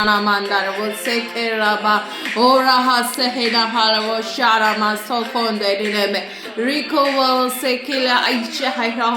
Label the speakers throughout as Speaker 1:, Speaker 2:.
Speaker 1: Mandara will say Keraba or Hasehina Halavo Sharama Sokonde Dineme Rico will say Killa Aisha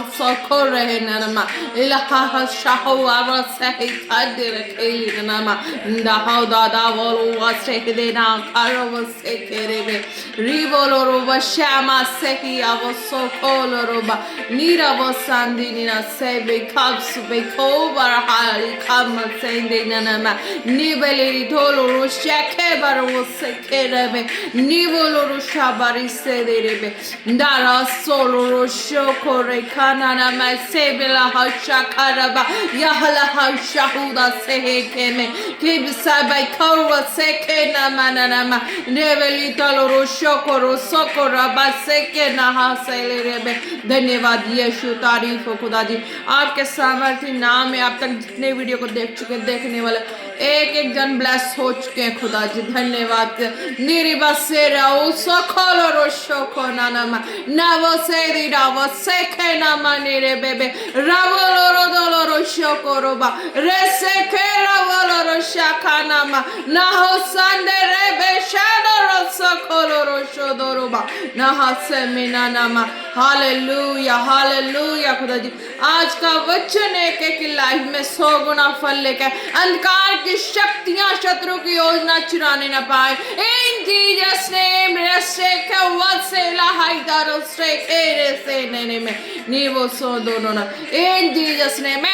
Speaker 1: Sokore Nanama Ilaha Shahua Sahi Kadira Kalinama Ndahauda Davolo was taken now Kara was Sekere Rivolo Shama Seki Avo Sokoloba Nira was Sandina Sebe Cubs Bekova Hali Kama Sende Nanama Nibeli Tolo Shake Baro Sekerebe Nivolo Shabari Sederebe Dara Solo Shoko Rekana Masebela Hashakaraba Yahala Hashahuda Sehekeme Kibisa by Kawa Sekena Mananama Nibeli Tolo Shoko Sokora Sekena Haselebe धन्यवाद यीशु तारीफ हो खुदा जी आपके सामर्थ्य नाम में आप तक जितने वीडियो को देख चुके देखने वाले एक एक जन ब्लेस हो चुके हैं खुदा जी धन्यवाद निरिबा से राउ सोखोलो रोशोको नानामा नावो से रावो सेखे नामा निरे बेबे रावोलो रोदोलो रोशोको रोबा रेसे के रावोलो रोशाका नामा नाहो संदे रेबे शादो रोसोकोलो रोशोदो रोबा नाहा से मिना नामा हालेलुया हालेलुया खुदा जी आज का वचन है कि लाइफ में 100 गुना फल लेकर अंधकार की शक्तियां शत्रु की योजना चुराने न पाए इन जीसस नेम रेसे के वसे लाइदारो से केरे नेने में नीवो सो दोनों ना इन जीसस नेम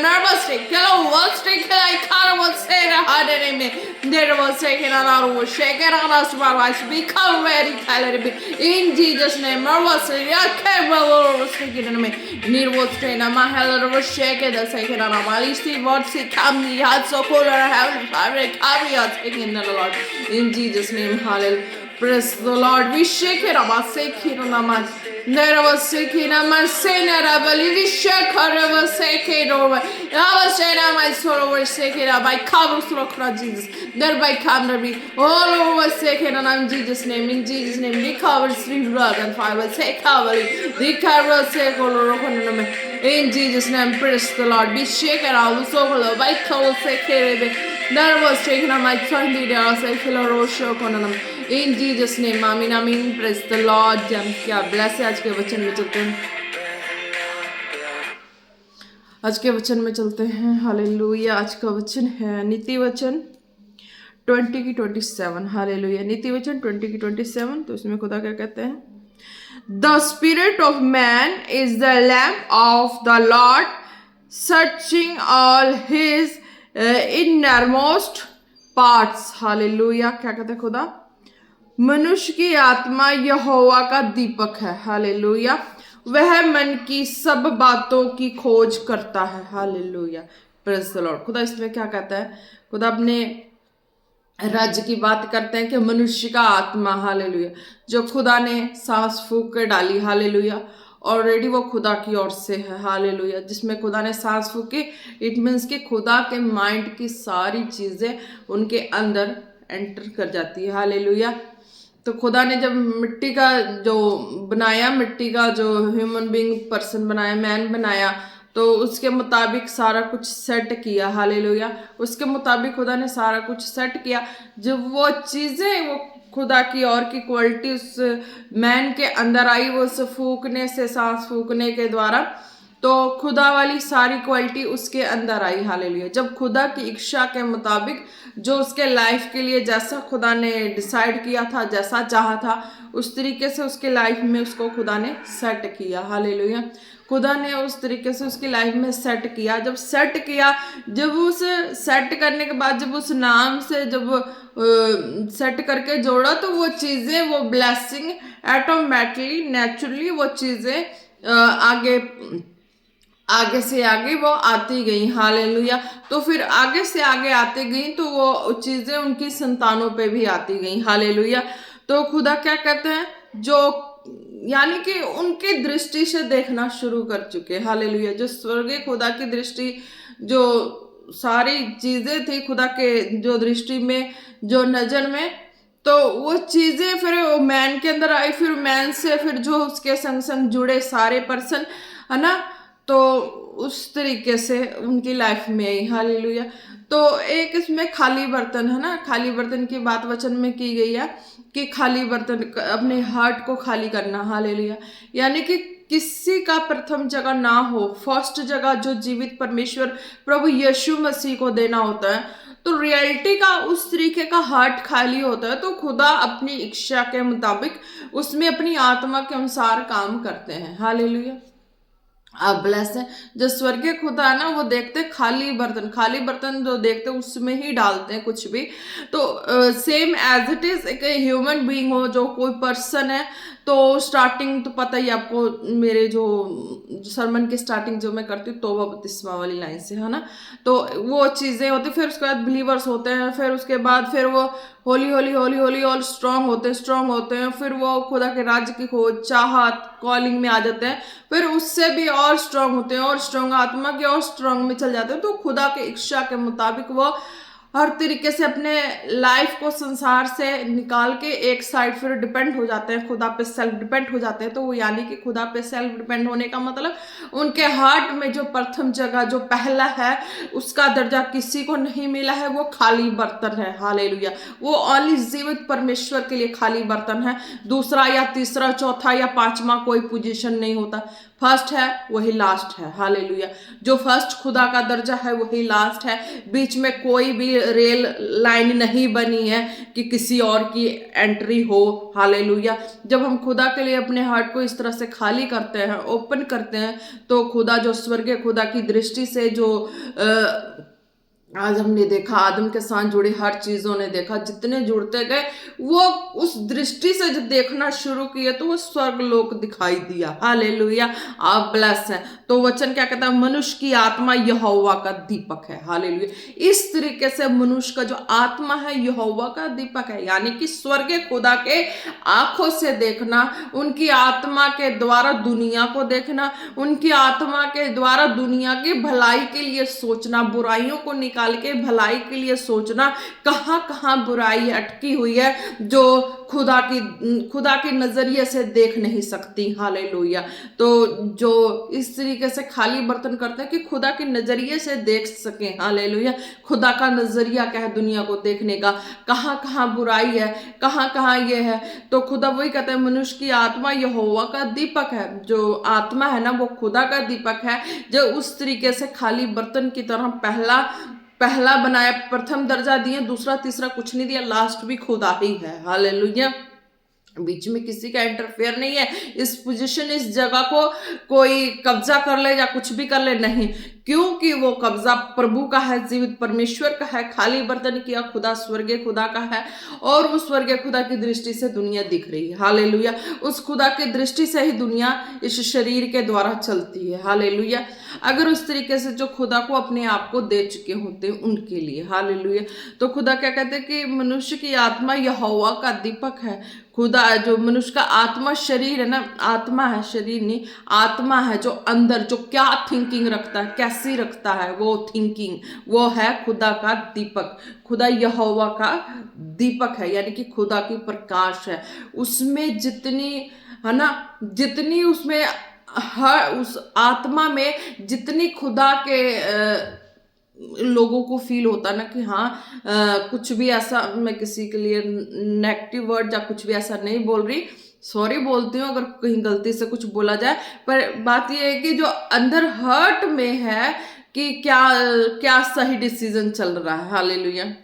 Speaker 1: नर्वस रे केलो वस रे के आई कार वसे रहाने में देर वसे के ना रो शेके ना supervise become ready tailor in Jesus name nervous ya ke ro se ke में निर्वोच ट्रेना mahalo ro sheke da se ke na mali sti what se kam ni hat so ko ra have carry out in the Lord in Jesus name hallelujah praise the Lord we shake it about se ke na man Nerva sekina marsena rabali shakara was seke over. I was saying my soul was sekina by cover through Jesus. Thereby come to me all over second and I'm Jesus' name in Jesus' name. The covers 3 blood and 5 will say cover the cover say in Jesus' name praise the Lord. Be shaken out the soul by cover seke. Nerva sekina my son leader I say Philo Shokonam. In Jesus' name, Amin, Amin. Praise the Lord. क्या bless है आज के वचन में चलते हैं आज के वचन में चलते हैं हालेलुया आज का वचन है नीति वचन 20 की 27 हालेलुया नीति वचन 20 की 27 तो इसमें खुदा क्या कहते हैं The spirit of man is the lamp of the Lord searching all his innermost parts hallelujah क्या कहते हैं खुदा मनुष्य की आत्मा यहोवा का दीपक है हालेलुया वह मन की सब बातों की खोज करता है हालेलुया प्रेज द लॉर्ड खुदा इसमें क्या कहता है खुदा अपने राज्य की बात करते हैं कि मनुष्य का आत्मा हालेलुया जो खुदा ने सांस फूंक कर डाली हालेलुया ऑलरेडी वो खुदा की ओर से है हालेलुया जिसमें खुदा ने सांस फूंकी इट मीन्स कि खुदा के माइंड की सारी चीज़ें उनके अंदर एंटर कर जाती है हालेलुया तो खुदा ने जब मिट्टी का जो बनाया मिट्टी का जो ह्यूमन बीइंग पर्सन बनाया मैन बनाया तो उसके मुताबिक सारा कुछ सेट किया हालेलुया उसके मुताबिक खुदा ने सारा कुछ सेट किया जब वो चीज़ें वो खुदा की और की क्वालिटी उस मैन के अंदर आई वो उस फूकने से सांस फूकने के द्वारा तो खुदा वाली सारी क्वालिटी उसके अंदर आई हालेलुया जब खुदा की इच्छा के मुताबिक जो उसके लाइफ के लिए जैसा खुदा ने डिसाइड किया था जैसा चाहा था उस तरीके से उसके लाइफ में उसको खुदा ने सेट किया हालेलुया खुदा ने उस तरीके से उसकी लाइफ में सेट किया जब सेट किया जब उस सेट करने के बाद जब उस नाम से जब सेट करके जोड़ा तो वो चीज़ें वो ब्लेसिंग ऑटोमेटिकली नेचुरली वो चीज़ें आगे से आगे वो आती गई हालेलुया तो फिर आगे से आगे आती गई तो वो चीज़ें उनकी संतानों पे भी आती गई हालेलुया तो खुदा क्या कहते हैं जो यानी कि उनकी दृष्टि से देखना शुरू कर चुके हालेलुया जो स्वर्गीय खुदा की दृष्टि जो सारी चीज़ें थी खुदा के जो दृष्टि में जो नज़र में तो वो चीज़ें फिर मैन के अंदर आई फिर मैन से फिर जो उसके संग संग जुड़े सारे पर्सन है ना तो उस तरीके से उनकी लाइफ में आई हालेलुया तो एक इसमें खाली बर्तन है ना, खाली बर्तन की बात वचन में की गई है कि खाली बर्तन अपने हार्ट को खाली करना। हालेलुया। यानी कि किसी का प्रथम जगह ना हो, फर्स्ट जगह जो जीवित परमेश्वर प्रभु यीशु मसीह को देना होता है। तो रियलिटी का उस तरीके का हार्ट खाली होता है तो खुदा अपनी इच्छा के मुताबिक उसमें अपनी आत्मा के अनुसार काम करते हैं। हालेलुया। आप ब्लेस है। जो स्वर्गीय खुदा है ना, वो देखते खाली बर्तन जो देखते उसमें ही डालते हैं कुछ भी। तो सेम एज इट इज एक ह्यूमन बीइंग हो, जो कोई पर्सन है, तो स्टार्टिंग तो पता ही आपको, मेरे जो सरमन की स्टार्टिंग जो मैं करती हूँ तौबा बपतिस्मा वाली लाइन से, है ना। तो वो चीज़ें होती, फिर उसके बाद बिलीवर्स होते हैं, फिर उसके बाद फिर वो होली होली होली होली और स्ट्रांग होते हैं, फिर वो खुदा के राज्य की खोज चाहत कॉलिंग में आ जाते हैं, फिर उससे भी और स्ट्रांग होते हैं और स्ट्रांग आत्मा के और स्ट्रांग में चल जाते हैं। तो खुदा के इच्छा के मुताबिक वो हर तरीके से अपने लाइफ को संसार से निकाल के एक साइड फिर डिपेंड हो जाते हैं, खुदा पे सेल्फ डिपेंड हो जाते हैं। तो वो यानी कि खुदा पे सेल्फ डिपेंड होने का मतलब उनके हार्ट में जो प्रथम जगह जो पहला है उसका दर्जा किसी को नहीं मिला है, वो खाली बर्तन है। हालेलुया। वो ओनली जीवित परमेश्वर के लिए खाली बर्तन है। दूसरा या तीसरा चौथा या पांचवा कोई पोजीशन नहीं होता। फर्स्ट है वही लास्ट है। हालेलुया। जो फर्स्ट खुदा का दर्जा है वही लास्ट है। बीच में कोई भी रेल लाइन नहीं बनी है कि किसी और की एंट्री हो। हालेलुया। जब हम खुदा के लिए अपने हार्ट को इस तरह से खाली करते हैं, ओपन करते हैं, तो खुदा जो स्वर्गीय खुदा की दृष्टि से जो आज हमने देखा, आदम के साथ जुड़ी हर चीजों ने देखा, जितने जुड़ते गए वो उस दृष्टि से जब देखना शुरू किए तो वो स्वर्ग लोक दिखाई दिया। हालेलुया। आप ब्लेस हैं। तो वचन क्या कहता है? मनुष्य की आत्मा यहोवा का दीपक है। हालेलुया। इस तरीके से मनुष्य का जो आत्मा है यहोवा का दीपक है, यानी कि स्वर्गीय खुदा के आंखों से देखना, उनकी आत्मा के द्वारा दुनिया को देखना, उनकी आत्मा के द्वारा दुनिया की भलाई के लिए सोचना, बुराइयों को निकाल के भलाई के लिए सोचना। कहां कहां बुराई अटकी हुई है जो खुदा की नजरिए से देख नहीं सकती। हालेलुया। तो जो इस तरीके से खाली बर्तन करते हैं कि खुदा के नजरिए से देख सकें। हालेलुया। खुदा का नजरिया क्या है दुनिया को देखने का, कहां कहां बुराई है, कहां कहां ये है। तो खुदा वही कहता है मनुष्य की आत्मा यहोवा का दीपक है। जो आत्मा है ना वो खुदा का दीपक है, जो उस तरीके से खाली बर्तन की तरह पहला बनाया, प्रथम दर्जा दिए, दूसरा तीसरा कुछ नहीं दिया, लास्ट भी खुदा ही है। हालेलुया। बीच में किसी का इंटरफेयर नहीं है। इस पोजीशन, इस जगह को कोई कब्जा कर ले या कुछ भी कर ले, नहीं, क्योंकि वो कब्जा प्रभु का है, जीवित परमेश्वर का है। खाली बर्तन किया खुदा स्वर्गीय खुदा का है और उस स्वर्गीय खुदा की दृष्टि से दुनिया दिख रही है। हालेलुया। उस खुदा की दृष्टि से ही दुनिया इस शरीर के द्वारा चलती है। हालेलुया। अगर उस तरीके से जो खुदा को अपने आप को दे चुके होते हैं उनके लिए। हालेलुया। तो खुदा क्या कहते हैं कि मनुष्य की आत्मा यहोवा का दीपक है। खुदा जो मनुष्य का आत्मा, शरीर है ना, आत्मा है, शरीर नहीं, आत्मा है, जो अंदर जो क्या थिंकिंग रखता है, कैसी रखता है वो थिंकिंग, वो है खुदा का दीपक। खुदा यहोवा का दीपक है, यानी कि खुदा की प्रकाश है। उसमें जितनी है ना, जितनी उसमें हर उस आत्मा में जितनी खुदा के लोगों को फील होता है ना कि हाँ कुछ भी ऐसा, मैं किसी के लिए नेगेटिव वर्ड या कुछ भी ऐसा नहीं बोल रही, सॉरी बोलती हूँ अगर कहीं गलती से कुछ बोला जाए, पर बात यह है कि जो अंदर हर्ट में है कि क्या क्या सही डिसीजन चल रहा है। हालेलुया।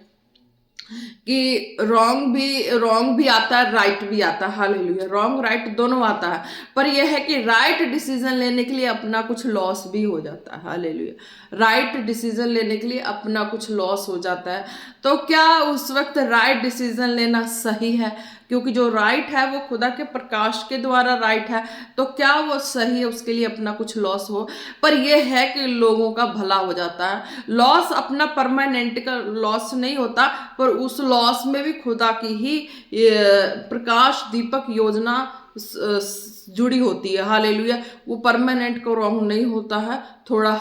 Speaker 1: कि रॉन्ग भी आता है, राइट भी आता है। हालेलुया। रॉन्ग राइट दोनों आता है, पर यह है कि राइट डिसीजन लेने के लिए अपना कुछ लॉस भी हो जाता है। हालेलुया। राइट डिसीजन लेने के लिए अपना कुछ लॉस हो जाता है। तो क्या उस वक्त राइट डिसीजन लेना सही है? क्योंकि जो राइट है वो खुदा के प्रकाश के द्वारा राइट है, तो क्या वो सही है? उसके लिए अपना कुछ लॉस हो, पर यह है कि लोगों का भला हो जाता है। लॉस अपना परमानेंट का लॉस नहीं होता, पर उस लॉस में भी खुदा की ही प्रकाश दीपक योजना जुड़ी होती है। हालेलुया। वो परमानेंट को रॉन्ग नहीं होता है, थोड़ा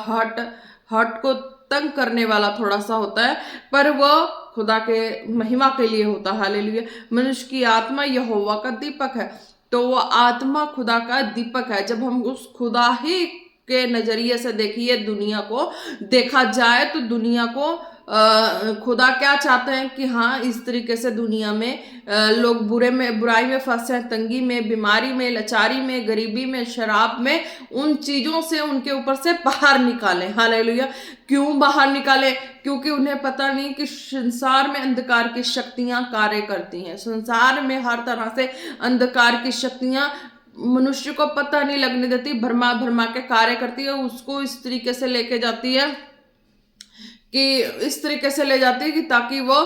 Speaker 1: हार्ट को तंग करने वाला थोड़ा सा होता है, पर वो खुदा के महिमा के लिए होता है। हालेलुया। मनुष्य की आत्मा यहोवा का दीपक है, तो वो आत्मा खुदा का दीपक है। जब हम उस खुदा ही के नजरिए से देखिए दुनिया को देखा जाए तो दुनिया को खुदा क्या चाहते हैं कि हाँ इस तरीके से दुनिया में लोग बुराई में फंसे हैं, तंगी में, बीमारी में, लाचारी में, गरीबी में, शराब में, उन चीजों से उनके ऊपर से बाहर निकालें। हालेलुया। क्यों बाहर निकाले? क्योंकि उन्हें पता नहीं कि संसार में अंधकार की शक्तियां कार्य करती हैं। संसार में हर तरह से अंधकार की शक्तियां मनुष्य को पता नहीं लगने देती, भरमा भरमा के कार्य करती है, उसको इस तरीके से लेके जाती है कि ताकि वो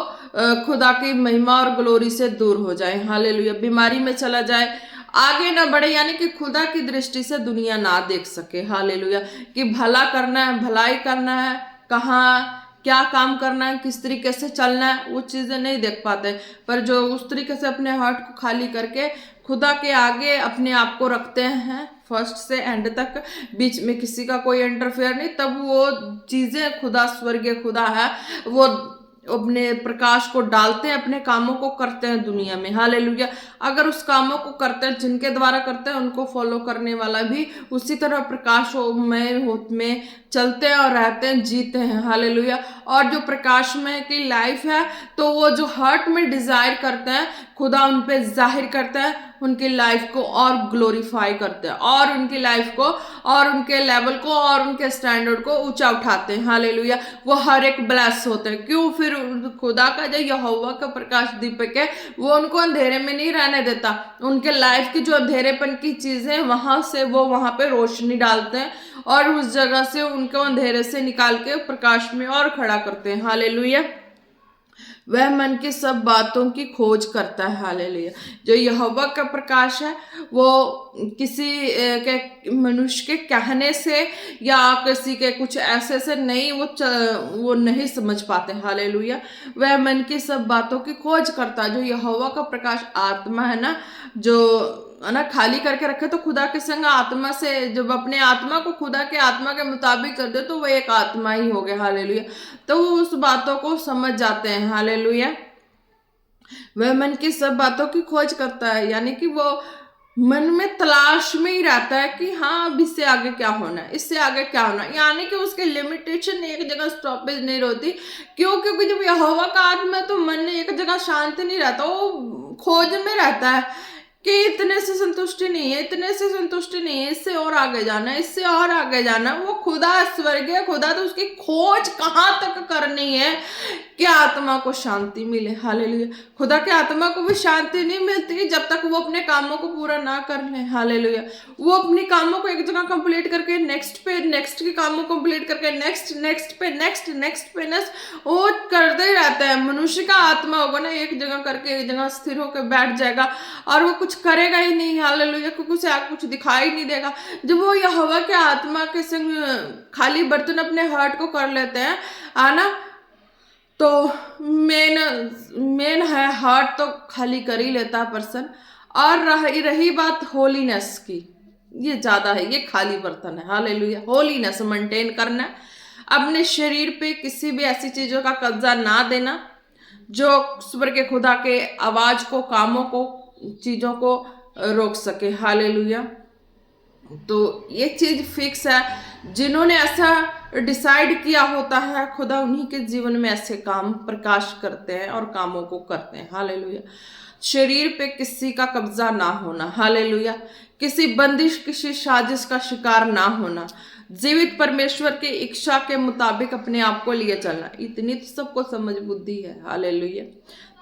Speaker 1: खुदा की महिमा और ग्लोरी से दूर हो जाए। हालेलुया। बीमारी में चला जाए, आगे ना बढ़े, यानी कि खुदा की दृष्टि से दुनिया ना देख सके। हालेलुया। कि भला करना है, भलाई करना है, कहाँ क्या काम करना है, किस तरीके से चलना है, वो चीजें नहीं देख पाते। पर जो उस तरीके से अपने हार्ट को खाली करके खुदा के आगे अपने आप को रखते हैं, फर्स्ट से एंड तक, बीच में किसी का कोई इंटरफेयर नहीं, तब वो चीजें खुदा, स्वर्गीय खुदा है, वो अपने प्रकाश को डालते हैं, अपने कामों को करते हैं दुनिया में। हालेलुया। अगर उस कामों को करते हैं, जिनके द्वारा करते हैं, उनको फॉलो करने वाला भी उसी तरह प्रकाश में चलते हैं और रहते हैं, जीते हैं। हालेलुया। और जो प्रकाश में की लाइफ है, तो वो जो हार्ट में डिजायर करते हैं, खुदा उन पे जाहिर करता है, उनकी लाइफ को और ग्लोरीफाई करते हैं, और उनकी लाइफ को और उनके लेवल को और उनके स्टैंडर्ड को ऊंचा उठाते हैं। हालेलुया। वो हर एक ब्लेस होते हैं। क्यों? फिर खुदा का जो यहोवा का प्रकाश दीपक है, वो उनको अंधेरे में नहीं रहने देता। उनके लाइफ की जो अंधेरेपन की चीजें, वहां से वो वहां पे रोशनी डालते हैं, और उस जगह से उनको अंधेरे से निकाल के प्रकाश में और खड़ा करते हैं। हालेलुया। वह मन की सब बातों की खोज करता है। हालेलुया। जो यहोवा का प्रकाश है, वो किसी के मनुष्य के कहने से या किसी के कुछ ऐसे से नहीं, वो नहीं समझ पाते। हालेलुया। वह मन की सब बातों की खोज करता है। जो यहोवा का प्रकाश आत्मा है ना, जो है ना, खाली करके रखे तो खुदा के संग आत्मा से, जब अपने आत्मा को खुदा के आत्मा के मुताबिक कर दे, तो वो एक आत्मा ही हो गया। हालेलुया। तो वो उस बातों को समझ जाते हैं। हालेलुया। वह मन की सब बातों की खोज करता है, यानी कि वो मन में तलाश में ही रहता है कि हाँ अब इससे आगे क्या होना है, इससे आगे क्या होना है, यानी कि उसके लिमिटेशन एक जगह स्टॉपेज नहीं रहती। क्यों? क्योंकि जब यहोवा का आत्मा है, तो मन एक जगह शांत नहीं रहता, वो खोज में रहता है कि इतने से संतुष्टि नहीं है, इतने से संतुष्टि नहीं है, इससे और आगे जाना है, इससे और आगे जाना है। वो खुदा, स्वर्गीय खुदा, तो उसकी खोज कहाँ तक करनी है कि आत्मा को शांति मिले। हालेलुया। खुदा के आत्मा को भी शांति नहीं मिलती जब तक वो अपने कामों को पूरा ना कर ले। हालेलुया। वो अपने कामों को एक जगह कंप्लीट करके नेक्स्ट पे, नेक्स्ट के कामों को कंप्लीट करके नेक्स्ट पे वो करते ही रहता है। मनुष्य का आत्मा होगा ना, एक जगह करके एक जगह स्थिर होकर बैठ जाएगा और वो कुछ करेगा ही नहीं। हालेलुया। क्योंकि उसे कुछ दिखाई नहीं देगा। जब वो यहोवा के आत्मा के संग खाली बर्तन अपने हार्ट को कर लेते हैं, आना, तो मेन है हार्ट तो खाली कर ही लेता है पर्सन। और रही बात होलीनेस की, ये ज्यादा है, ये खाली बर्तन है। हालेलुया। होलीनेस मेंटेन करना, अपने शरीर पे किसी भी ऐसी चीजों का कब्जा ना देना जो स्वर्ग के खुदा के आवाज को, कामों को, चीजों को रोक सके। हालेलुया। तो ये चीज फिक्स है। जिन्होंने ऐसा डिसाइड किया होता है, खुदा उन्हीं के जीवन में ऐसे काम प्रकाश करते हैं और कामों को करते हैं। हालेलुया। शरीर पे किसी का कब्जा ना होना। हालेलुया। किसी बंदिश, किसी साजिश का शिकार ना होना, जीवित परमेश्वर की इच्छा के मुताबिक अपने आप को लिए चलना, इतनी तो सबको समझ बुद्धि है। हालेलुया।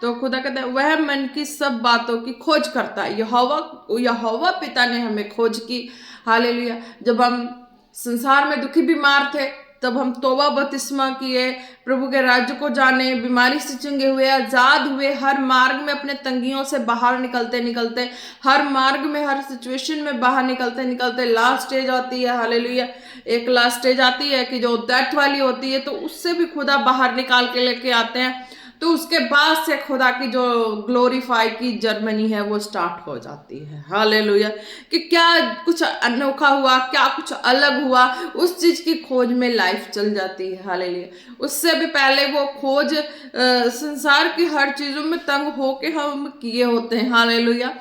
Speaker 1: तो खुदा कहता है वह मन की सब बातों की खोज करता है। यहोवा पिता ने हमें खोज की। हालेलुया। जब हम संसार में दुखी बीमार थे, तब हम तौबा बपतिस्मा किए, प्रभु के राज्य को जाने, बीमारी से चंगे हुए, आजाद हुए, हर मार्ग में अपने तंगियों से बाहर निकलते, हर मार्ग में, हर सिचुएशन में बाहर निकलते लास्ट स्टेज आती है। हालेलुया। एक लास्ट स्टेज आती है कि जो डेथ वाली होती है, तो उससे भी खुदा बाहर निकाल के लेके आते हैं। तो उसके बाद से खुदा की जो ग्लोरीफाई की जर्मनी है, वो स्टार्ट हो जाती है। हालेलुया। कि क्या कुछ अनोखा हुआ, क्या कुछ अलग हुआ, उस चीज की खोज में लाइफ चल जाती है। हालेलुया। उससे भी पहले वो खोज संसार की हर चीजों में तंग होके हम किए होते हैं। हालेलुया।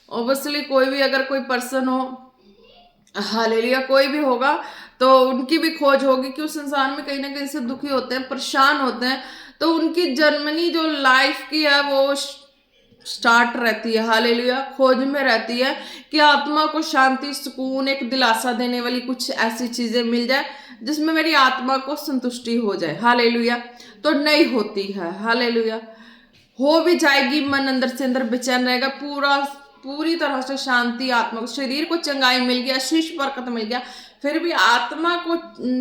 Speaker 1: ऑब्वियसली कोई भी, अगर कोई पर्सन हो, हालेलुया, कोई भी होगा, तो उनकी भी खोज होगी कि उस इंसान में कहीं ना कहीं से दुखी होते हैं, परेशान होते हैं, तो उनकी जर्मनी जो लाइफ की है वो स्टार्ट रहती है, हालेलुया, खोज में रहती है कि आत्मा को शांति, सुकून, एक दिलासा देने वाली कुछ ऐसी चीजें मिल जाए जिसमें मेरी आत्मा को संतुष्टि हो जाए, हालेलुया। तो नहीं होती है, हालेलुया, हो भी जाएगी, मन अंदर से अंदर बेचैन रहेगा, पूरी तरह से शांति आत्मा को, शरीर को चंगाई मिल गया, शीश बरकत मिल गया, फिर भी आत्मा को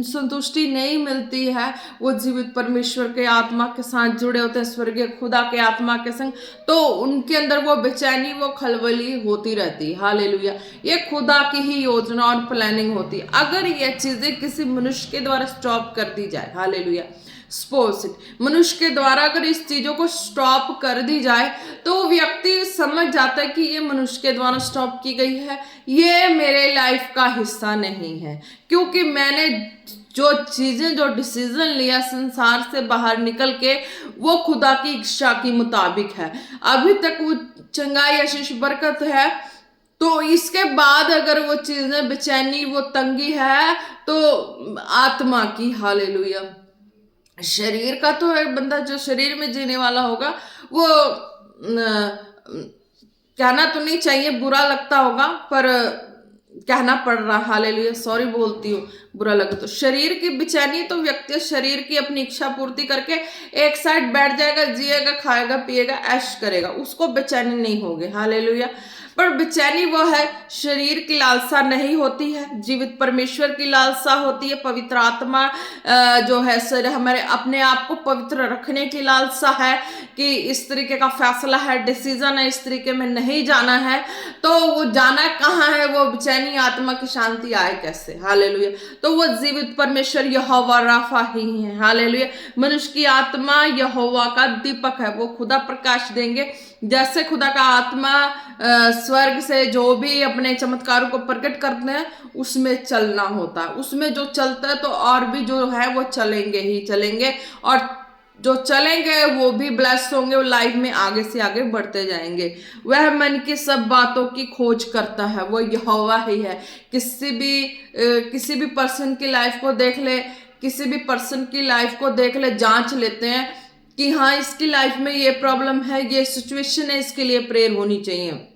Speaker 1: संतुष्टि नहीं मिलती है। वो जीवित परमेश्वर के आत्मा के साथ जुड़े होते हैं, स्वर्गीय खुदा के आत्मा के संग, तो उनके अंदर वो बेचैनी, वो खलबली होती रहती है, हालेलुया। ये खुदा की ही योजना और प्लानिंग होती है। अगर ये चीजें किसी मनुष्य के द्वारा स्टॉप कर दी जाए, हालेलुया, सपोज इट, मनुष्य के द्वारा अगर इस चीजों को स्टॉप कर दी जाए तो वो व्यक्ति समझ जाता है कि ये मनुष्य के द्वारा स्टॉप की गई है, ये मेरे लाइफ का हिस्सा नहीं है, क्योंकि मैंने जो चीजें, जो डिसीजन लिया संसार से बाहर निकल के, वो खुदा की इच्छा के मुताबिक है। अभी तक वो चंगाई, आशीष, बरकत है, तो इसके बाद अगर वो चीजें बेचैनी, वो तंगी है, तो आत्मा की, हालेलुया। शरीर का तो एक बंदा जो शरीर में जीने वाला होगा वो कहना तो नहीं चाहिए, बुरा लगता होगा, पर कहना पड़ रहा, हालेलुया, सॉरी बोलती हूँ बुरा लगे तो। शरीर की बेचैनी तो व्यक्ति शरीर की अपनी इच्छा पूर्ति करके एक साइड बैठ जाएगा, जिएगा, खाएगा, पिएगा, ऐश करेगा, उसको बेचैनी नहीं होगी, हालेलुया। पर बेचैनी वो है, शरीर की लालसा नहीं होती है, जीवित परमेश्वर की लालसा होती है, पवित्र आत्मा जो है सर हमारे अपने आप को पवित्र रखने की लालसा है कि इस तरीके का फैसला है, डिसीजन है, इस तरीके में नहीं जाना है, तो वो जाना कहाँ है, वो बेचैनी आत्मा की शांति आए कैसे, हालेलुया। तो वो जीवित परमेश्वर यहोवा राफा ही है, हालेलुया। मनुष्य की आत्मा यहोवा का दीपक है, वो खुदा प्रकाश देंगे। जैसे खुदा का आत्मा स्वर्ग से जो भी अपने चमत्कारों को प्रकट करते हैं उसमें चलना होता है, उसमें जो चलता है तो और भी जो है वो चलेंगे ही चलेंगे, और जो चलेंगे वो भी ब्लेस होंगे, वो लाइफ में आगे से आगे बढ़ते जाएंगे। वह मन की सब बातों की खोज करता है, वो यहोवा ही है। किसी भी पर्सन की लाइफ को देख ले, किसी भी पर्सन की लाइफ को देख ले, जांच लेते हैं कि हाँ इसकी लाइफ में ये प्रॉब्लम है, ये सिचुएशन है, इसके लिए प्रेयर होनी चाहिए,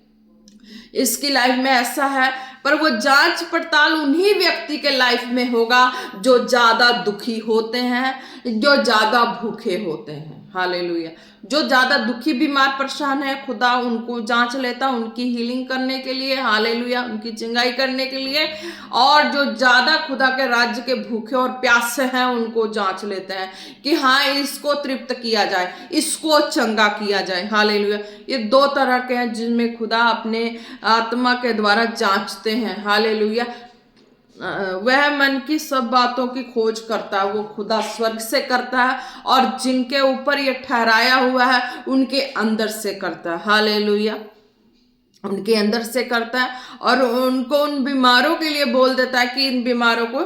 Speaker 1: इसकी लाइफ में ऐसा है। पर वो जांच पड़ताल उन्हीं व्यक्ति के लाइफ में होगा जो ज्यादा दुखी होते हैं, जो ज्यादा भूखे होते हैं, हालेलुया। जो ज्यादा दुखी, बीमार, परेशान है, खुदा उनको जांच लेता उनकी हीलिंग करने के लिए, हालेलुया, उनकी चंगाई करने के लिए। और जो ज्यादा खुदा के राज्य के भूखे और प्यासे हैं उनको जांच लेते हैं कि हाँ इसको तृप्त किया जाए, इसको चंगा किया जाए, हालेलुया। ये दो तरह के हैं जिनमें खुदा अपने आत्मा के द्वारा जांचते हैं, हालेलुया। वह मन की सब बातों की खोज करता है, वो खुदा स्वर्ग से करता है, और जिनके ऊपर ये ठहराया हुआ है उनके अंदर से करता है, हालेलुया, उनके अंदर से करता है। और उनको उन बीमारों के लिए बोल देता है कि इन बीमारों को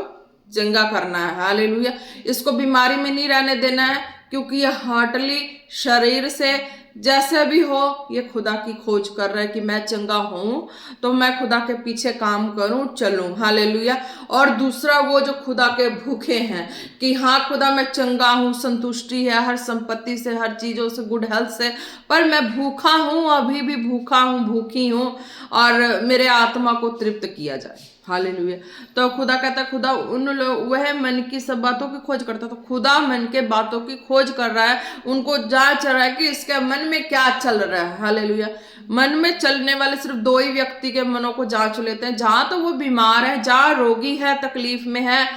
Speaker 1: चंगा करना है, हालेलुया। इसको बीमारी में नहीं रहने देना है, क्योंकि ये हार्टली शरीर से जैसे भी हो ये खुदा की खोज कर रहा है कि मैं चंगा हूं तो मैं खुदा के पीछे काम करूं, चलूं, हालेलुया। और दूसरा वो जो खुदा के भूखे हैं कि हाँ खुदा मैं चंगा हूं, संतुष्टि है हर संपत्ति से, हर चीजों से, गुड हेल्थ से, पर मैं भूखा हूं, अभी भी भूखा हूं, भूखी हूं, और मेरे आत्मा को तृप्त किया जाए, हालेलुया। तो खुदा कहता है, खुदा वह मन की सब बातों की खोज करता, तो खुदा मन के बातों की खोज कर रहा है, उनको जांच रहा है कि इसके मन में क्या चल रहा है, हालेलुया। मन में चलने वाले सिर्फ दो ही व्यक्ति के मनों को जांच लेते हैं, जहां तो वो बीमार है, जहां रोगी है, तकलीफ में है,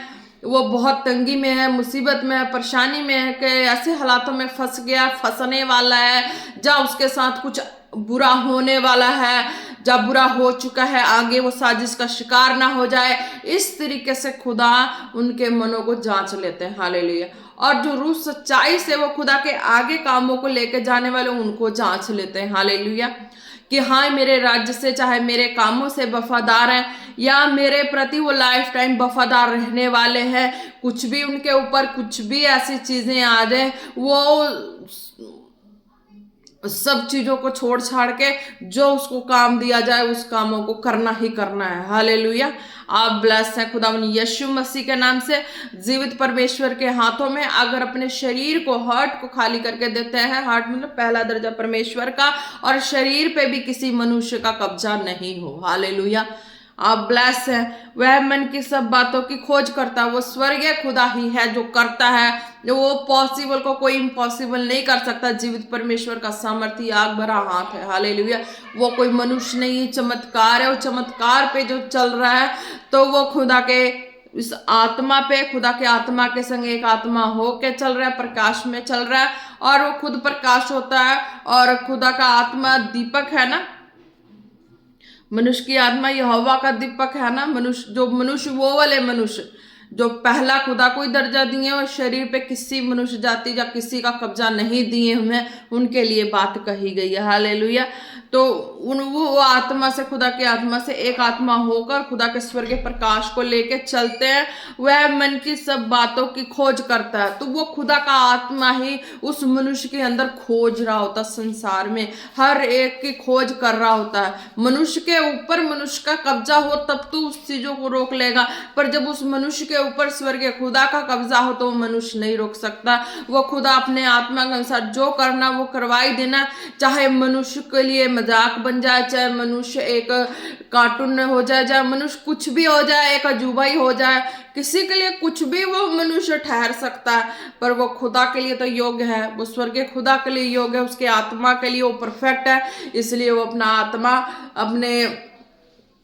Speaker 1: वो बहुत तंगी में है, मुसीबत में है, परेशानी में है, कि ऐसे हालातों में फंस गया, फंसने वाला है, जहां उसके साथ कुछ बुरा होने वाला है, जब बुरा हो चुका है, आगे वो साजिश का शिकार ना हो जाए। इस तरीके से खुदा उनके मनों को जांच लेते हैं, हालेलुया। और जो रूह सच्चाई से वो खुदा के आगे कामों को लेकर जाने वाले उनको जांच लेते हैं, हालेलुया, कि हाँ मेरे राज्य से, चाहे मेरे कामों से वफादार हैं, या मेरे प्रति वो लाइफ टाइम वफादार रहने वाले हैं। कुछ भी उनके ऊपर कुछ भी ऐसी चीजें आ जाए, वो सब चीजों को छोड़ छाड़ के जो उसको काम दिया जाए उस कामों को करना ही करना है। हालेलुया। आप ब्लेस हैं खुदावन यीशु मसीह के नाम से। जीवित परमेश्वर के हाथों में अगर अपने शरीर को, हार्ट को खाली करके देते हैं, हार्ट मतलब पहला दर्जा परमेश्वर का, और शरीर पे भी किसी मनुष्य का कब्जा नहीं हो। हालेलुया। आप ब्लेस हैं। वह मन की सब बातों की खोज करता है, वो स्वर्गीय खुदा ही है जो करता है। वो पॉसिबल को कोई इम्पॉसिबल नहीं कर सकता। जीवित परमेश्वर का सामर्थ्य आग भरा हाथ है। हालेलुया। वो कोई मनुष्य नहीं, चमत्कार है। वो चमत्कार पे जो चल रहा है तो वो खुदा के इस आत्मा पे, खुदा के आत्मा के संग एक आत्मा होके चल रहा है, प्रकाश में चल रहा है, और वो खुद प्रकाश होता है। और खुदा का आत्मा दीपक है ना, मनुष्य की आत्मा यहोवा का दीपक है ना। मनुष्य वो वाले मनुष्य जो पहला खुदा को ही दर्जा दिए और शरीर पे किसी मनुष्य जाति या किसी का कब्जा नहीं दिए हुए, उनके लिए बात कही गई है। हालेलुया। तो वो आत्मा से, खुदा की आत्मा से एक आत्मा होकर खुदा के स्वर्गीय प्रकाश को लेके चलते हैं। वह मन की सब बातों की खोज करता है। तो वो खुदा का आत्मा ही उस मनुष्य के अंदर खोज रहा होता है, संसार में हर एक की खोज कर रहा होता है। मनुष्य के ऊपर मनुष्य का कब्जा हो तब तो उस चीजों को रोक लेगा, पर जब उस मनुष्य के ऊपर स्वर्गीय खुदा का कब्जा हो तो वो मनुष्य नहीं रोक सकता। वो खुदा अपने आत्मा के अनुसार जो करना वो करवाई देना, चाहे मनुष्य के लिए मजाक बन जाए, चाहे मनुष्य एक कार्टून हो जाए, चाहे मनुष्य कुछ भी हो जाए, एक अजूबा ही हो जाए, किसी के लिए कुछ भी वो मनुष्य ठहर सकता है, पर वो खुदा के लिए तो योग्य है। वो स्वर्गीय खुदा के लिए योग्य है, उसके आत्मा के लिए वो परफेक्ट है। इसलिए वो अपना आत्मा अपने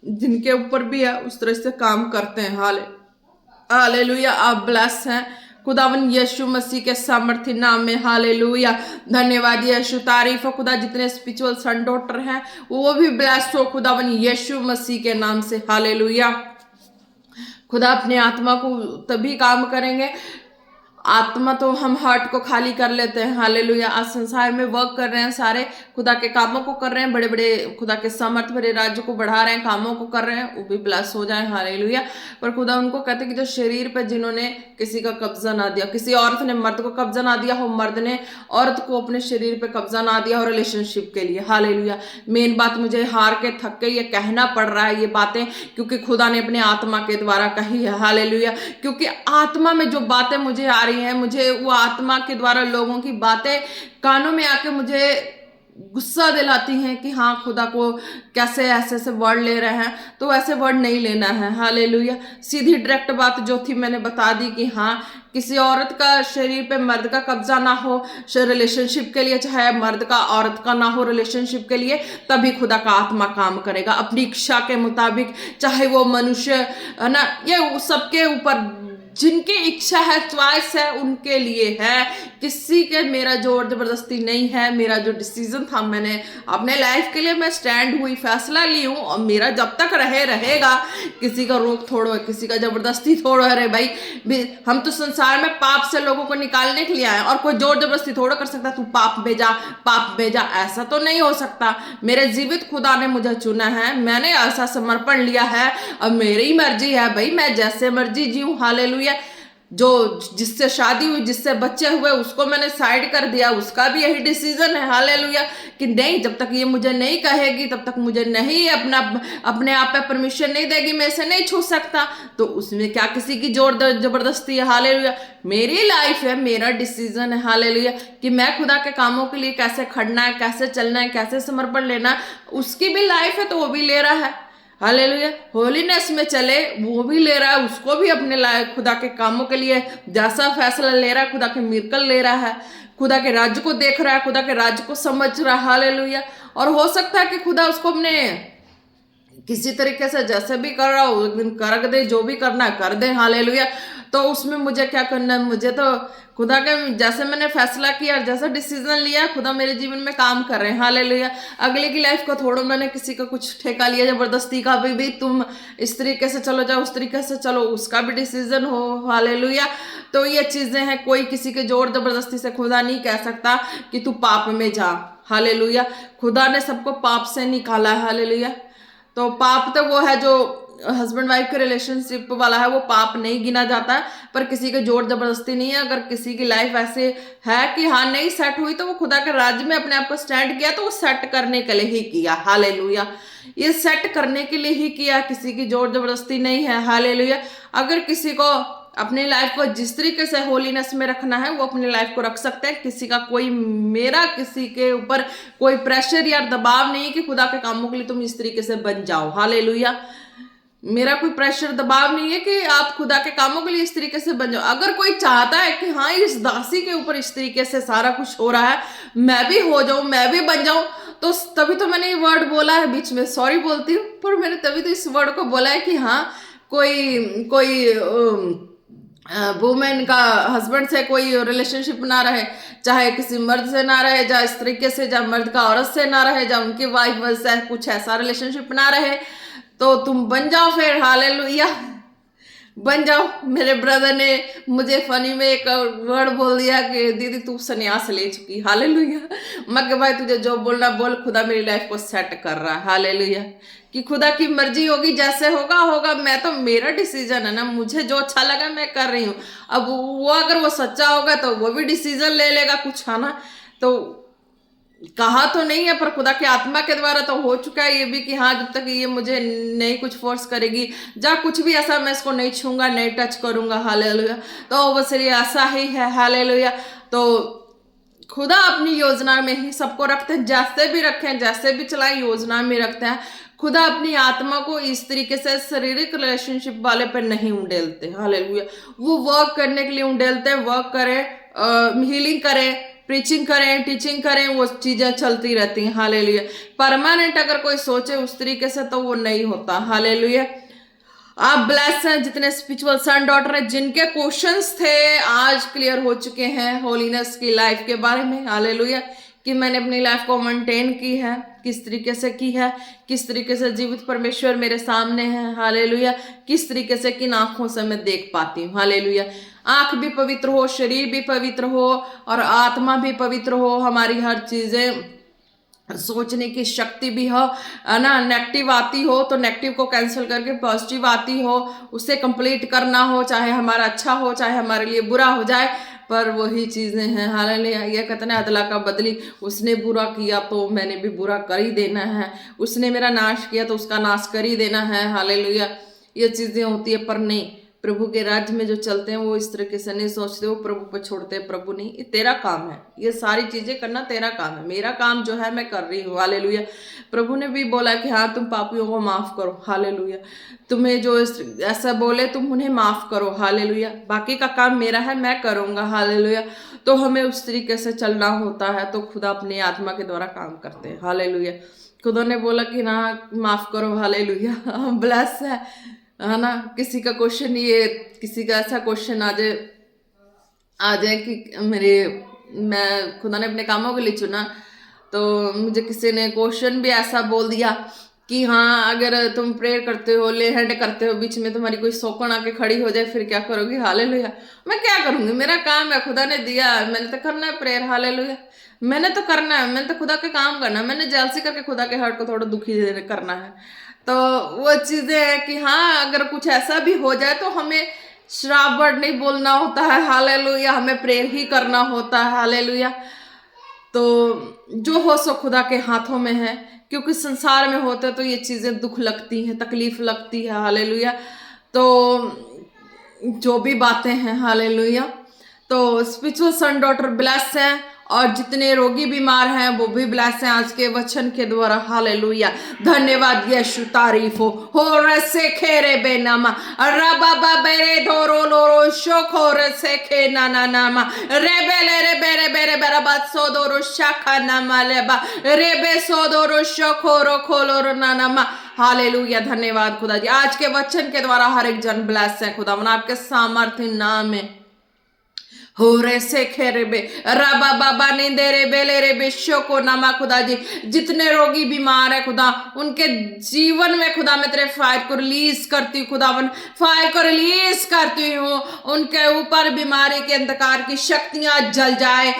Speaker 1: जिनके ऊपर भी है उस तरह से काम करते हैं। हालेलुया। आप ब्लेस हैं खुदावन यीशु मसीह के सामर्थ्य नाम में। हालेलुया। धन्यवाद यीशु, तारीफ हो खुदा। जितने स्पिरिचुअल सन डॉटर हैं वो भी ब्लेस हो खुदावन यीशु मसीह के नाम से। हालेलुया। खुदा अपने आत्मा को तभी काम करेंगे, आत्मा तो हम हार्ट को खाली कर लेते हैं। हालेलुया। आज संसार में वर्क कर रहे हैं, सारे खुदा के कामों को कर रहे हैं, बड़े बड़े खुदा के सामर्थ भरे राज्य को बढ़ा रहे हैं, कामों को कर रहे हैं, वो भी ब्लेस हो जाए। हालेलुया। पर खुदा उनको कहते हैं कि जो शरीर पर जिन्होंने किसी का कब्जा ना दिया, किसी औरत ने मर्द को कब्जा ना दिया हो, मर्द ने औरत को अपने शरीर पे कब्जा ना दिया हो रिलेशनशिप के लिए। हालेलुया। मेन बात मुझे हार के थक के ये कहना पड़ रहा है ये बातें, क्योंकि खुदा ने अपने आत्मा के द्वारा कही है। हालेलुया। क्योंकि आत्मा में जो बातें मुझे आ रही हैं, मुझे वो आत्मा के द्वारा लोगों की बातें कानों में आके मुझे गुस्सा दिलाती हैं कि हाँ खुदा को कैसे ऐसे ऐसे वर्ड ले रहे हैं, तो ऐसे वर्ड नहीं लेना है। हालेलुया। सीधी डायरेक्ट बात जो थी मैंने बता दी कि हाँ किसी औरत का शरीर पे मर्द का कब्जा ना हो रिलेशनशिप के लिए, चाहे मर्द का औरत का ना हो रिलेशनशिप के लिए, तभी खुदा का आत्मा काम करेगा अपनी इच्छा के मुताबिक। चाहे वो मनुष्य है ना, ये सबके ऊपर जिनकी इच्छा है, च्वाइस है, उनके लिए है। किसी के मेरा जोर जबरदस्ती नहीं है। मेरा जो डिसीजन था, मैंने अपने लाइफ के लिए मैं स्टैंड हुई, फैसला ली हूँ, और मेरा जब तक रहेगा। किसी का रोक थोड़ो है, किसी का जबरदस्ती थोड़ो है। रे भाई, हम तो संसार में पाप से लोगों को निकालने के लिए आए, और कोई जोर जबरदस्ती थोड़ा कर सकता तू पाप में जा, पाप में जा, ऐसा तो नहीं हो सकता। मेरे जीवित खुदा ने मुझे चुना है, मैंने ऐसा समर्पण लिया है, अब मेरी मर्जी है भाई, मैं जैसे मर्जी जीऊं। हालेलुया। जो जिससे शादी हुई, जिससे बच्चे हुए, उसको मैंने साइड कर दिया, उसका भी यही डिसीजन है। हालेलुया। कि नहीं, जब तक ये मुझे नहीं कहेगी तब तक मुझे नहीं अपने आप पे परमिशन नहीं देगी, मैं इसे नहीं छू सकता, तो उसमें क्या किसी की जोर जबरदस्ती है। हालेलुया। मेरी लाइफ है, मेरा डिसीजन है। हालेलुया। कि मैं खुदा के कामों के लिए कैसे खड़ना है, कैसे चलना है, कैसे समर्पण लेना है। उसकी भी लाइफ है तो वो भी ले रहा है। हालेलुया। होलीनेस में चले, वो भी ले रहा है, उसको भी अपने लायक खुदा के कामों के लिए जैसा फैसला ले रहा है, खुदा के मिरेकल ले रहा है, खुदा के राज्य को देख रहा है, खुदा के राज्य को समझ रहा है। हालेलुया। और हो सकता है कि खुदा उसको अपने किसी तरीके से जैसे भी कर रहा हो एक दिन कर दे, जो भी करना है कर दे। हालेलुया। तो उसमें मुझे क्या करना है, मुझे तो खुदा के जैसे मैंने फैसला किया, जैसा डिसीजन लिया, खुदा मेरे जीवन में काम कर रहे हैं। हालेलुया। अगले की लाइफ को थोड़ा मैंने किसी का कुछ ठेका लिया जबरदस्ती का, भी तुम इस तरीके से चलो, जाओ उस तरीके से चलो, उसका भी डिसीजन हो। हालेलुया। तो ये चीजें हैं, कोई किसी के जोर जबरदस्ती से खुदा नहीं कह सकता कि तू पाप में जा। हालेलुया। खुदा ने सबको पाप से निकाला है। हालेलुया। तो पाप तो वो है जो हस्बैंड वाइफ के रिलेशनशिप वाला है वो पाप नहीं गिना जाता है, पर किसी के जोर जबरदस्ती नहीं है। अगर किसी की लाइफ ऐसे है कि हाँ नहीं सेट हुई, तो वो खुदा के राज्य में अपने आप को स्टैंड किया, तो वो सेट करने के लिए ही किया। हालेलुया, ये सेट करने के लिए ही किया, किसी की जोर जबरदस्ती नहीं है। हालेलुया, अगर किसी को अपनी लाइफ को जिस तरीके से होलीनेस में रखना है वो अपनी लाइफ को रख सकते हैं। किसी का कोई मेरा किसी के ऊपर कोई प्रेशर या दबाव नहीं है कि खुदा के कामों के लिए तुम इस तरीके से बन जाओ। हालेलुया, मेरा कोई प्रेशर दबाव नहीं है कि आप खुदा के कामों के लिए इस तरीके से बन जाओ। अगर कोई चाहता है कि हाँ इस दासी के ऊपर इस तरीके से सारा कुछ हो रहा है, मैं भी हो जाऊं, मैं भी बन जाऊं, तो तभी तो मैंने ये वर्ड बोला है। बीच में सॉरी बोलती हूँ, पर मैंने तभी तो इस वर्ड को बोला है कि हाँ कोई वुमेन का हस्बैंड से कोई रिलेशनशिप ना रहे, चाहे किसी मर्द से ना रहे, या इस तरीके से जब मर्द का औरत से ना रहे, जब उनकी वाइफ से कुछ ऐसा रिलेशनशिप ना रहे, तो तुम बन जाओ फिर। हालेलुया, बन जाओ। मेरे ब्रदर ने मुझे फनी में एक वर्ड बोल दिया कि दीदी तू संन्यास ले चुकी। हालेलुया, मैं कि भाई तुझे जो बोलना बोल, खुदा मेरी लाइफ को सेट कर रहा है। हालेलुया, कि खुदा की मर्जी होगी, जैसे होगा होगा। मैं तो मेरा डिसीजन है ना, मुझे जो अच्छा लगा मैं कर रही हूँ। अब वो अगर वो सच्चा होगा तो वो भी डिसीजन ले लेगा कुछ, है ना। तो कहा तो नहीं है, पर खुदा की आत्मा के द्वारा तो हो चुका है ये भी कि हाँ जब तक ये मुझे नहीं कुछ फोर्स करेगी, जा कुछ भी ऐसा मैं इसको नहीं छूंगा, नहीं टच करूंगा। हालेलुया, तो बस ये ऐसा ही है। हालेलुया, तो खुदा अपनी योजना में ही सबको रखते हैं, जैसे भी रखें, जैसे भी चलाएं, योजना में रखते हैं। खुदा अपनी आत्मा को इस तरीके से शारीरिक रिलेशनशिप वाले पर नहीं उंडेलते। हालेलुया, वो वर्क करने के लिए उंडेलते हैं। वर्क करें, हीलिंग करें, प्रीचिंग करें, टीचिंग करें, वो चीजें चलती रहती हैं। हालेलुया, परमानेंट अगर कोई सोचे उस तरीके से तो वो नहीं होता। हालेलुया, आप ब्लेस हैं जितने स्पिरिचुअल सन डॉटर हैं, जिनके क्वेश्चंस थे आज क्लियर हो चुके हैं होलीनेस की लाइफ के बारे में। हालेलुया, कि मैंने अपनी लाइफ को मेंटेन की है, किस तरीके से की है, किस तरीके से जीवित परमेश्वर मेरे सामने है। हालेलुया, किस तरीके से किन आंखों से मैं देख पाती हूँ। हालेलुया, आंख भी पवित्र हो, शरीर भी पवित्र हो, और आत्मा भी पवित्र हो, हमारी हर चीजें सोचने की शक्ति भी हो, है ना। नेगेटिव आती हो तो नेगेटिव को कैंसिल करके पॉजिटिव आती हो, उसे कंप्लीट करना हो, चाहे हमारा अच्छा हो चाहे हमारे लिए बुरा हो जाए, पर वही चीजें हैं। हालेलुया, ये कहते हैं अदला का बदली, उसने बुरा किया तो मैंने भी बुरा कर ही देना है, उसने मेरा नाश किया तो उसका नाश कर ही देना है। हालेलुया, ये चीजें होती है, पर नहीं, प्रभु के राज्य में जो चलते हैं वो इस तरीके से नहीं सोचते, वो प्रभु पर छोड़ते हैं। प्रभु नहीं, ये तेरा काम है, ये सारी चीजें करना तेरा काम है, मेरा काम जो है मैं कर रही हूँ। हालेलुया, प्रभु ने भी बोला कि हाँ तुम पापियों को माफ करो। हालेलुया, तुम्हें जो ऐसा बोले तुम उन्हें माफ करो। हालेलुया, बाकी का काम मेरा है, मैं करूँगा। हालेलुया, तो हमें उस तरीके से चलना होता है, तो खुदा अपनी आत्मा के द्वारा काम करते हैं। हालेलुया, खुदा ने बोला कि ना माफ करो। हालेलुया, ब्लेस है ना। किसी का क्वेश्चन, ये किसी का ऐसा क्वेश्चन आ जाए कि मैं खुदा ने अपने कामों के लिए चुना, तो मुझे किसी ने क्वेश्चन भी ऐसा बोल दिया कि हाँ अगर तुम प्रेयर करते हो, ले हैंड करते हो, बीच में तुम्हारी कोई सौकन आके खड़ी हो जाए फिर क्या करोगी। हालेलुया, मैं क्या करूंगी, मेरा काम है, खुदा ने दिया, मैंने तो करना है प्रेयर। हालेलुया, मैंने तो करना है, मैंने तो खुदा के काम करना है, मैंने जल्दी करके खुदा के हार्ट को थोड़ा दुखी करना है। तो वो चीजें हैं कि हाँ अगर कुछ ऐसा भी हो जाए तो हमें श्राप वर्ड नहीं बोलना होता है। हालेलुया, हमें प्रेयर ही करना होता है। हालेलुया, तो जो हो सो खुदा के हाथों में है, क्योंकि संसार में होते तो ये चीजें दुख लगती हैं, तकलीफ लगती है। हालेलुया, तो जो भी बातें हैं, हालेलुया, तो स्पिरिचुअल सन डॉटर ब्लेस हैं, और जितने रोगी बीमार हैं वो भी ब्लेस हैं आज के वचन के द्वारा। हालेलुया, धन्यवाद यीशु, तारीफ हो रसे खेरे बेनामा रबाबा बेरे धोरो लोरो शोखो रसे खे नाना नामा रेबेले रे बेरे बेरे बराबात सोदोरो शाखा नामा लेबा रेबे सोदोरो शोखो रो खोलो नानामा। हालेलुया, धन्यवाद खुदा जी, आज के वचन के द्वारा हर एक जन ब्लेस है खुदा, आपके सामर्थ्य नाम में हो रे से खेरे बे रबा बाबा निंदे रे बेले रे बेशो को नामा। खुदा जी, जितने रोगी बीमार है खुदा, उनके जीवन में खुदा मैं तेरे फायर को रिलीज करती हूँ। खुदावन फायर को रिलीज करती हूँ, उनके ऊपर बीमारी के अंधकार की शक्तियां जल जाए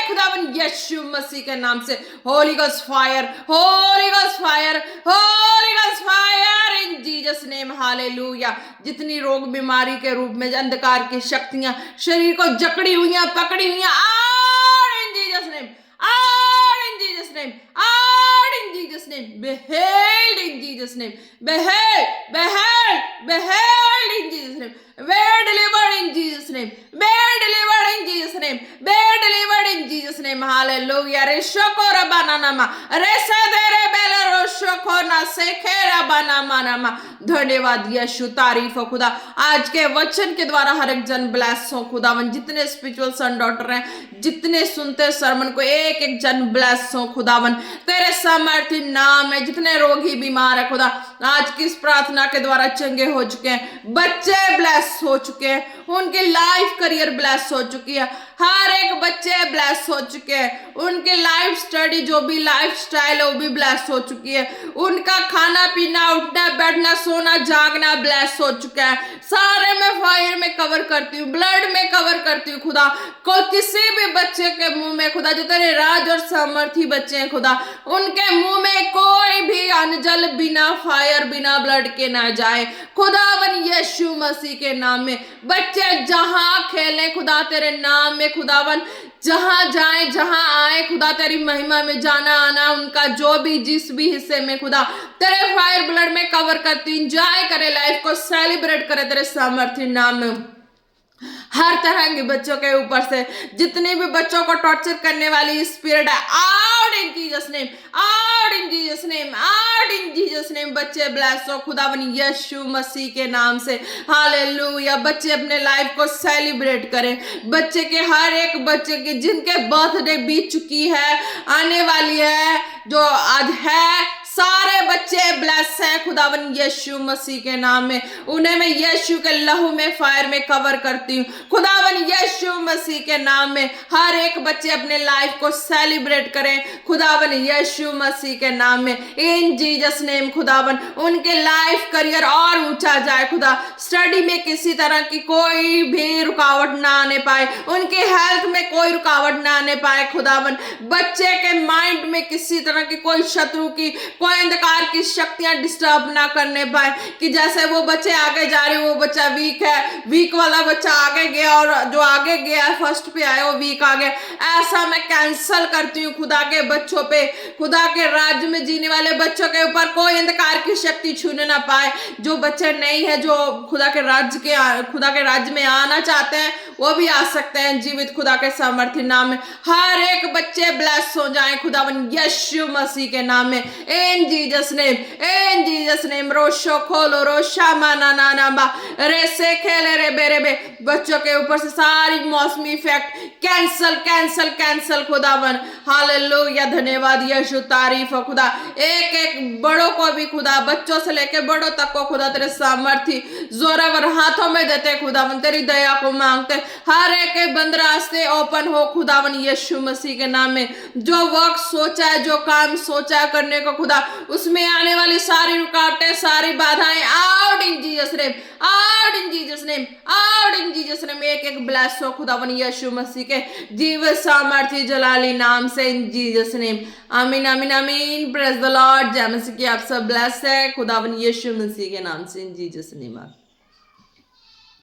Speaker 1: खुदावन यीशु मसीह के नाम से। Holi ghost fire, Holi ghost fire, Holi ghost fire in Jesus name, hallelujah. जितनी रोग बीमारी के रूप में अंधकार की शक्तियां शरीर को जकड़ी हुई पकड़ी हुई, out in Jesus name, out in Jesus name, out in Jesus name, beheld in Jesus name, beheld, beheld, beheld in Jesus name, be delivered in Jesus name, be delivered in Jesus name, be delivered in Jesus name, hallelujah. Reshoko rabananama, resadere bele roshoko na sekera banama। धन्यवाद यीशु, तारीफ हो खुदा। आज के वचन के द्वारा हर एक जन ब्लेस हो खुदावन। जितने स्पिरिचुअल सन डॉक्टर हैं, जितने सुनते सरमन को, एक एक जन ब्लेस हो खुदावन तेरे सामर्थ्य नाम है। जितने रोगी बीमार है खुदा, आज की इस प्रार्थना के द्वारा चंगे हो चुके हैं, बच्चे ब्लेस हो चुके हैं, उनकी लाइफ करियर ब्लेस हो चुकी है, हर एक बच्चे ब्लेस हो चुके हैं, उनके लाइफ स्टडी जो भी लाइफ स्टाइल है वो भी ब्लेस हो चुकी है, उनका खाना पीना उठना बैठना सोना जागना ब्लेस हो चुका है। सारे में फायर में कवर करती हूँ, ब्लड में कवर करती हूँ खुदा। को किसी भी बच्चे के मुंह में खुदा, जो तेरे राज और सामर्थी बच्चे हैं खुदा, उनके मुंह में कोई भी अनजल बिना फायर बिना ब्लड के ना जाए खुदावन यीशु मसीह के नाम में। बच्चे जहां खेलें खुदा तेरे नाम में खुदावन, जहां जाए जहां आए खुदा तेरी महिमा में जाना आना, उनका जो भी जिस भी हिस्से में खुदा तेरे फायर ब्लड में कवर करती, एंजॉय करे, लाइफ को सेलिब्रेट करे तेरे सामर्थ्य नाम में। हर तरह के बच्चों के ऊपर से जितने भी बच्चों को टॉर्चर करने वाली स्पिरिट है, out in Jesus name, out in Jesus name, out in Jesus name. बच्चे ब्लेस हो खुदावन यीशु मसीह के नाम से, हालेलुया। बच्चे अपने लाइफ को सेलिब्रेट करें, बच्चे के हर एक बच्चे के जिनके बर्थडे बीत चुकी है, आने वाली है, जो आज है, सारे बच्चे ब्लेस हैं खुदावन यीशु मसीह के नाम में। उन्हें मैं यीशु के लहू में फायर में कवर करती हूँ खुदावन यीशु मसीह के नाम में। हर एक बच्चे अपने लाइफ को सेलिब्रेट करें खुदावन यीशु मसीह के नाम में, इन जीसस नेम खुदावन। उनके लाइफ करियर और ऊंचा जाए खुदा, स्टडी में किसी तरह की कोई भी रुकावट ना आने पाए, उनके हेल्थ में कोई रुकावट ना आने पाए खुदावन। बच्चे के माइंड में किसी तरह की कोई शत्रु की कोई अंधकार की शक्तियां डिस्टर्ब ना करने पाए, कि जैसे वो बच्चे आगे जा रहे, वो बच्चा वीक है, वीक वाला बच्चा आगे गया और जो आगे गया फर्स्ट पे आया वो वीक आ गया, ऐसा मैं कैंसल करती हूँ खुदा के बच्चों पे। खुदा के राज्य में जीने वाले बच्चों के ऊपर कोई अंधकार की शक्ति छूने ना पाए। जो बच्चे नहीं है, जो खुदा के राज्य में आना चाहते हैं, वो भी आ सकते हैं जीवित खुदा के सामर्थ्य नाम में। हर एक बच्चे ब्लेस हो जाएं खुदावन यीशु मसीह के नाम में, in Jesus name, in Jesus name. रोशो खोलो रोशा माना नाना बा रेसे खेले रे बेरे बे। बच्चों के ऊपर से सारी मौसमी इफेक्ट कैंसल कैंसल कैंसल खुदावन, हालेलुया। धन्यवाद यीशु, तारीफ हो खुदा। एक एक बड़ों को भी खुदा, बच्चों से लेके बड़ों तक को खुदा तेरे सामर्थ्य जोरावर हाथों में देते खुदावन, तेरी दया को मांगते। हर एक बंद रास्ते ओपन हो खुदावन यीशु मसीह के नाम में। जो वक्त सोचा है, जो काम सोचा है करने को खुदा, उसमें आने वाली सारी रुकावटें, सारी बाधाएं out in Jesus name, out in Jesus name, out in Jesus name. एक एक ब्लेस हो खुदावन यीशु मसीह के जीव सामर्थ्य जलाली नाम से, इन जीसस नेम। आमीन आमीन आमीन। Praise the Lord. जय मसीह की आप सब ब्लेस है खुदावन यीशु मसीह के नाम से, इन जीसस नेम।